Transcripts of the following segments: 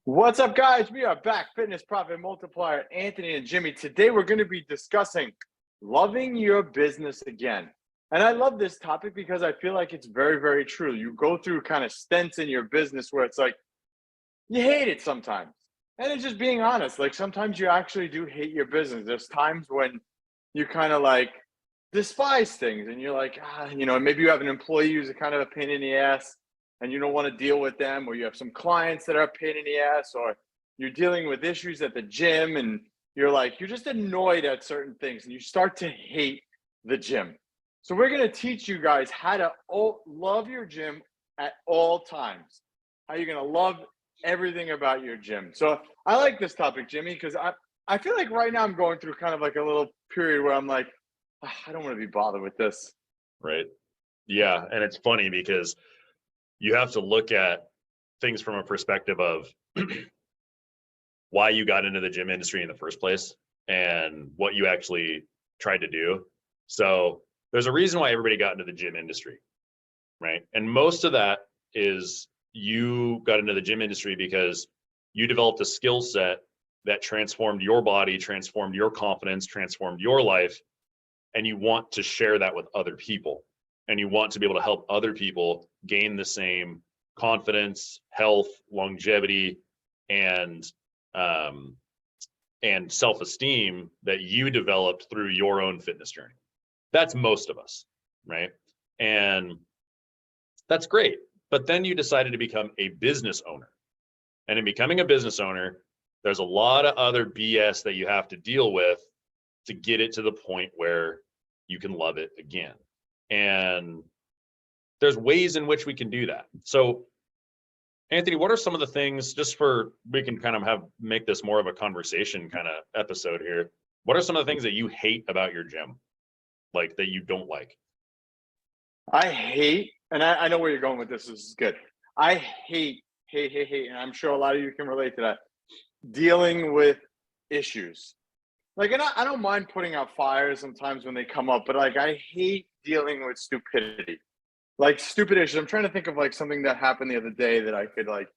What's up, guys? We are back. Fitness Profit Multiplier, Anthony and Jimmy. Today, we're going to be discussing loving your business again. And I love this topic because I feel like it's very, very true. You go through kind of stints in your business where it's like you hate it sometimes. And it's just being honest. Like sometimes you actually do hate your business. There's times when you kind of like despise things and you're like, maybe you have an employee who's a kind of a pain in the ass and you don't want to deal with them, or you have some clients that are a pain in the ass, or you're dealing with issues at the gym and you're just annoyed at certain things and you start to hate the gym. So we're going to teach you guys how to love your gym at all times, how you're going to love everything about your gym. So I like this topic, Jimmy, because I feel like right now I'm going through kind of like a little period where I'm like, I don't want to be bothered with this. Right. Yeah. And it's funny because you have to look at things from a perspective of why you got into the gym industry in the first place and what you actually tried to do. So there's a reason why everybody got into the gym industry, right? And most of that is you got into the gym industry because you developed a skill set that transformed your body, transformed your confidence, transformed your life, and you want to share that with other people. And you want to be able to help other people gain the same confidence, health, longevity, and self-esteem that you developed through your own fitness journey. That's most of us, right? And that's great. But then you decided to become a business owner. And in becoming a business owner, there's a lot of other BS that you have to deal with to get it to the point where you can love it again. And there's ways in which we can do that. So Anthony, what are some of the things, just for we can kind of make this more of a conversation kind of episode here. What are some of the things that you hate about your gym? Like that you don't like? I hate, and I know where you're going with this. This is good. I hate, and I'm sure a lot of you can relate to that, dealing with issues. Like, and I don't mind putting out fires sometimes when they come up, but like, I hate dealing with stupidity, like stupid issues. I'm trying to think of like something that happened the other day that I could like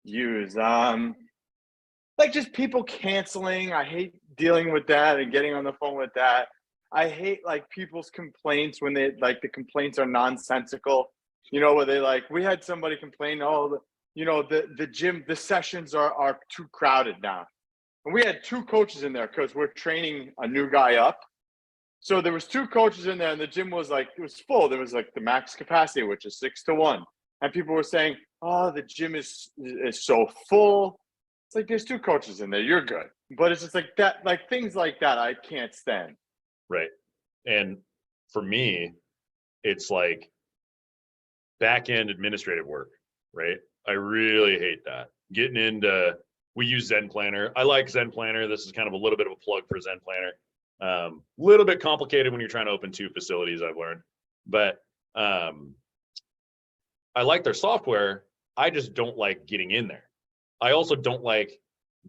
use. Like just people canceling. I hate dealing with that and getting on the phone with that. I hate like people's complaints when the complaints are nonsensical. Where they like, we had somebody complain, the gym, the sessions are too crowded now. And we had two coaches in there because we're training a new guy up. So there was two coaches in there and the gym was like, it was full. There was like the max capacity, which is 6-1. And people were saying, oh, the gym is so full. It's like, there's two coaches in there. You're good. But it's just like that, like things like that, I can't stand. Right. And for me, it's like back end administrative work, right? I really hate that. Getting into, we use Zen Planner. I like Zen Planner. This is kind of a little bit of a plug for Zen Planner. Little bit complicated when you're trying to open two facilities, I've learned, but I like their software. I just don't like getting in there. I also don't like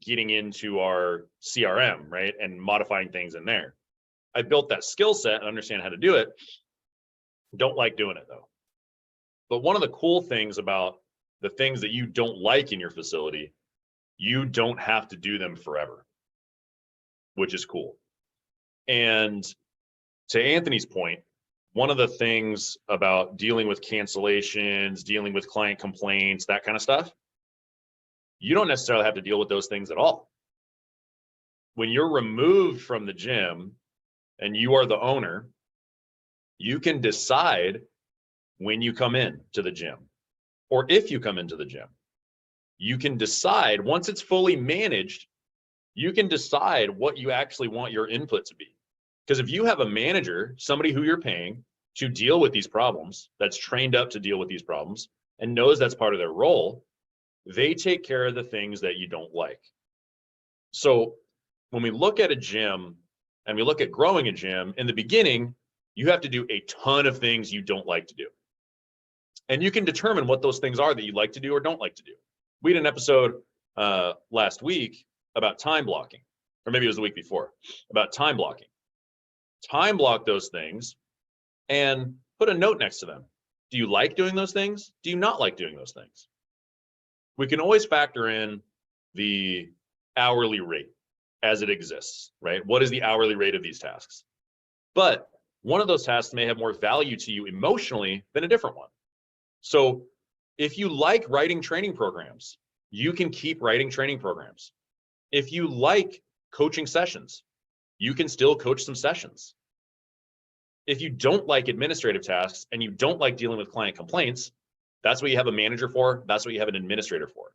getting into our CRM, right? And modifying things in there. I built that skill set and understand how to do it. Don't like doing it though. But one of the cool things about the things that you don't like in your facility, you don't have to do them forever, which is cool. And to Anthony's point, one of the things about dealing with cancellations, dealing with client complaints, that kind of stuff, you don't necessarily have to deal with those things at all. When you're removed from the gym and you are the owner, you can decide when you come in to the gym, or if you come into the gym. You can decide, once it's fully managed, you can decide what you actually want your input to be. Because if you have a manager, somebody who you're paying to deal with these problems, that's trained up to deal with these problems and knows that's part of their role, they take care of the things that you don't like. So when we look at a gym and we look at growing a gym, in the beginning, you have to do a ton of things you don't like to do. And you can determine what those things are that you like to do or don't like to do. We had an episode last week about time blocking, or maybe it was the week before, about time blocking. Time block those things and put a note next to them. Do you like doing those things? Do you not like doing those things? We can always factor in the hourly rate as it exists, right? What is the hourly rate of these tasks? But one of those tasks may have more value to you emotionally than a different one. So if you like writing training programs, you can keep writing training programs. If you like coaching sessions, you can still coach some sessions. If you don't like administrative tasks and you don't like dealing with client complaints, that's what you have a manager for. That's what you have an administrator for.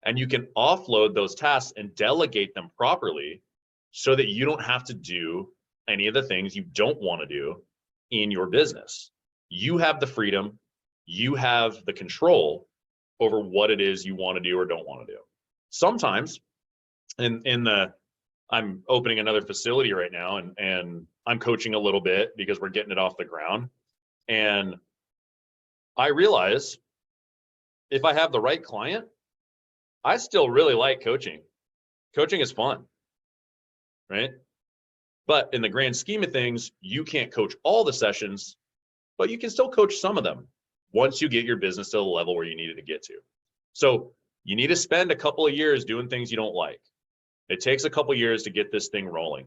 And you can offload those tasks and delegate them properly so that you don't have to do any of the things you don't want to do in your business. You have the freedom, you have the control over what it is you want to do or don't want to do. Sometimes I'm opening another facility right now, and I'm coaching a little bit because we're getting it off the ground. And I realize if I have the right client, I still really like coaching. Coaching is fun, right? But in the grand scheme of things, you can't coach all the sessions, but you can still coach some of them once you get your business to the level where you need it to get to. So you need to spend a couple of years doing things you don't like. It takes a couple of years to get this thing rolling.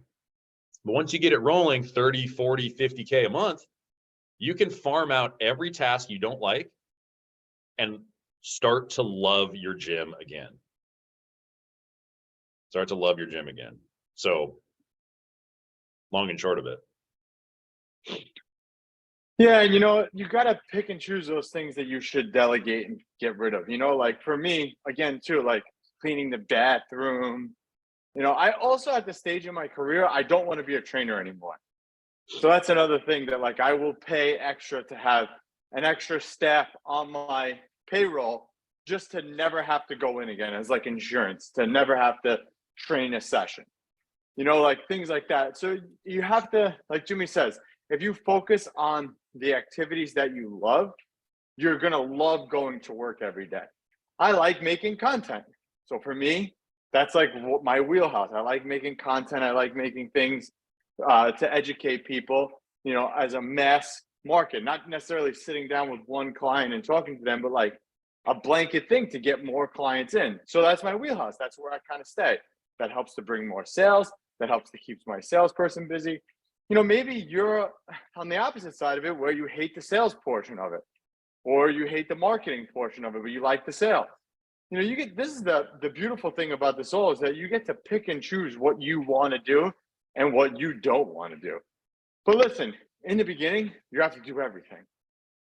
But once you get it rolling, 30, 40, 50K a month, you can farm out every task you don't like and start to love your gym again. Start to love your gym again. So long and short of it. Yeah, and you know, you got to pick and choose those things that you should delegate and get rid of. You know, like for me, again, too, like cleaning the bathroom. You know, I also at the stage in my career, I don't want to be a trainer anymore. So that's another thing that like I will pay extra to have an extra staff on my payroll just to never have to go in again as like insurance, to never have to train a session. You know, like things like that. So you have to, like Jimmy says, if you focus on the activities that you love, you're going to love going to work every day. I like making content. So for me, that's like my wheelhouse. I like making content. I like making things to educate people, you know, as a mass market, not necessarily sitting down with one client and talking to them, but like a blanket thing to get more clients in. So that's my wheelhouse. That's where I kind of stay. That helps to bring more sales. That helps to keep my salesperson busy. You know, maybe you're on the opposite side of it where you hate the sales portion of it, or you hate the marketing portion of it, but you like the sale. You know, you get, this is the beautiful thing about the soul is that you get to pick and choose what you want to do and what you don't want to do. But listen, in the beginning, you have to do everything.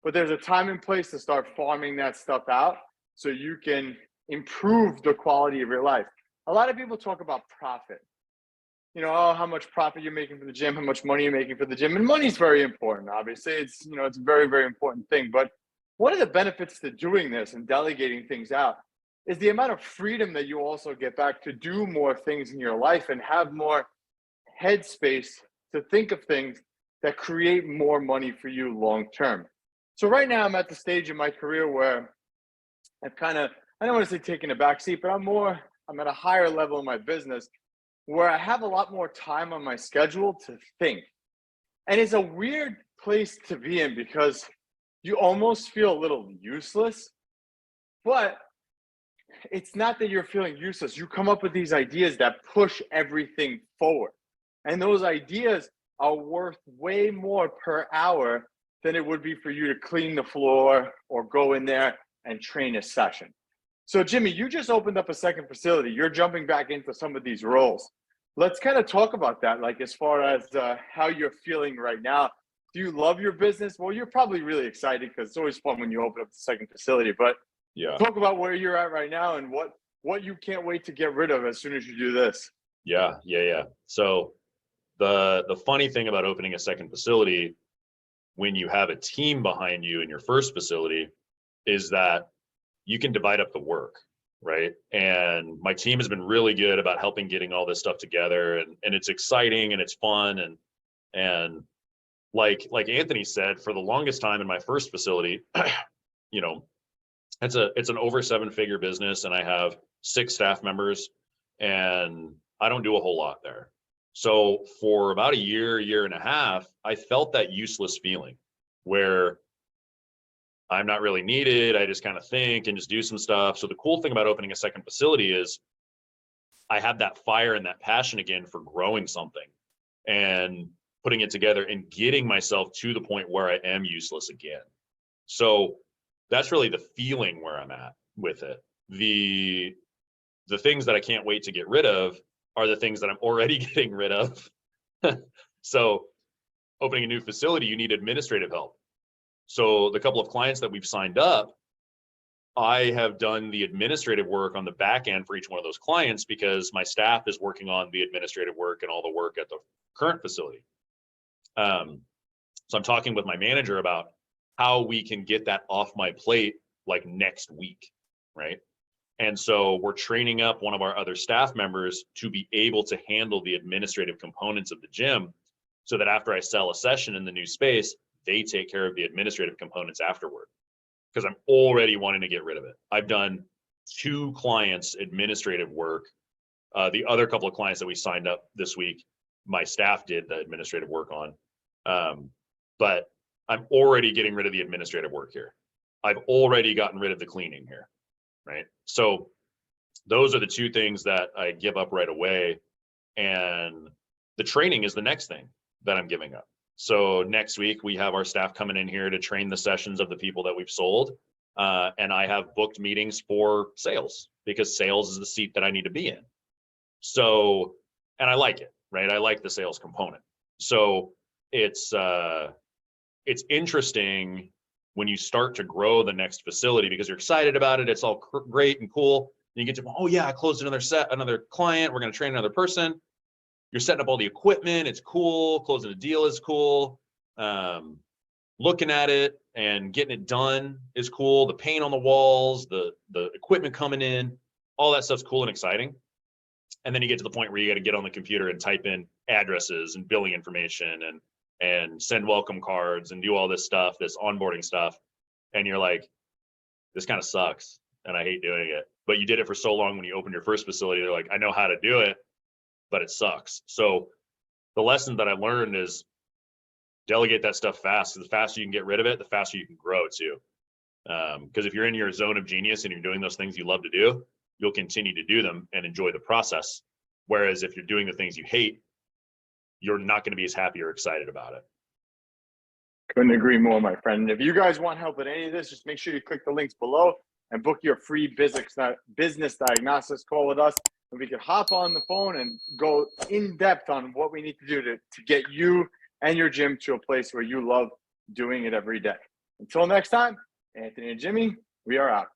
But there's a time and place to start farming that stuff out so you can improve the quality of your life. A lot of people talk about profit. You know, oh, how much profit you're making for the gym, how much money you're making for the gym. And money's very important, obviously. It's, you know, it's a very, very important thing. But one of the benefits to doing this and delegating things out is the amount of freedom that you also get back to do more things in your life and have more headspace to think of things that create more money for you long term. So right now I'm at the stage in my career where I've kind of, I don't want to say taking a back seat, but I'm at a higher level in my business where I have a lot more time on my schedule to think. And it's a weird place to be in because you almost feel a little useless, but it's not that you're feeling useless. You come up with these ideas that push everything forward. And those ideas are worth way more per hour than it would be for you to clean the floor or go in there and train a session. So Jimmy, you just opened up a second facility. You're jumping back into some of these roles. Let's kind of talk about that, like as far as how you're feeling right now. Do you love your business? Well, you're probably really excited because it's always fun when you open up the second facility, but yeah, talk about where you're at right now and what you can't wait to get rid of as soon as you do this. Yeah. So the funny thing about opening a second facility when you have a team behind you in your first facility is that you can divide up the work, right? And my team has been really good about helping getting all this stuff together, and it's exciting and it's fun, and like Anthony said, for the longest time in my first facility, you know, it's an over 7-figure business, and I have 6 staff members, and I don't do a whole lot there. So for about a year and a half, I felt that useless feeling where I'm not really needed. I just kind of think and just do some stuff. So the cool thing about opening a second facility is I have that fire and that passion again for growing something and putting it together and getting myself to the point where I am useless again. So that's really the feeling where I'm at with it. The things that I can't wait to get rid of are the things that I'm already getting rid of. So opening a new facility, you need administrative help. So the couple of clients that we've signed up, I have done the administrative work on the back end for each one of those clients because my staff is working on the administrative work and all the work at the current facility. So I'm talking with my manager about how we can get that off my plate like next week, right? And so we're training up one of our other staff members to be able to handle the administrative components of the gym so that after I sell a session in the new space, they take care of the administrative components afterward. Because I'm already wanting to get rid of it. I've done 2 clients administrative work. The other couple of clients that we signed up this week, my staff did the administrative work on. But I'm already getting rid of the administrative work here. I've already gotten rid of the cleaning here, right? So those are the 2 things that I give up right away. And the training is the next thing that I'm giving up. So next week we have our staff coming in here to train the sessions of the people that we've sold. And I have booked meetings for sales because sales is the seat that I need to be in. So, and I like it, right? I like the sales component. So it's interesting when you start to grow the next facility because you're excited about it. It's all great and cool. And you get to, oh yeah, I closed another client. We're going to train another person. You're setting up all the equipment. It's cool. Closing a deal is cool. Looking at it and getting it done is cool. The paint on the walls, the equipment coming in, all that stuff's cool and exciting. And then you get to the point where you got to get on the computer and type in addresses and billing information and send welcome cards and do all this stuff, this onboarding stuff. And you're like, this kind of sucks and I hate doing it. But you did it for so long when you opened your first facility. They're like, I know how to do it, but it sucks. So the lesson that I learned is delegate that stuff fast. The faster you can get rid of it, the faster you can grow too. Because if you're in your zone of genius and you're doing those things you love to do, you'll continue to do them and enjoy the process. Whereas if you're doing the things you hate, you're not going to be as happy or excited about it. Couldn't agree more, my friend. If you guys want help with any of this, just make sure you click the links below and book your free business diagnosis call with us. And we can hop on the phone and go in depth on what we need to do to get you and your gym to a place where you love doing it every day. Until next time, Anthony and Jimmy, we are out.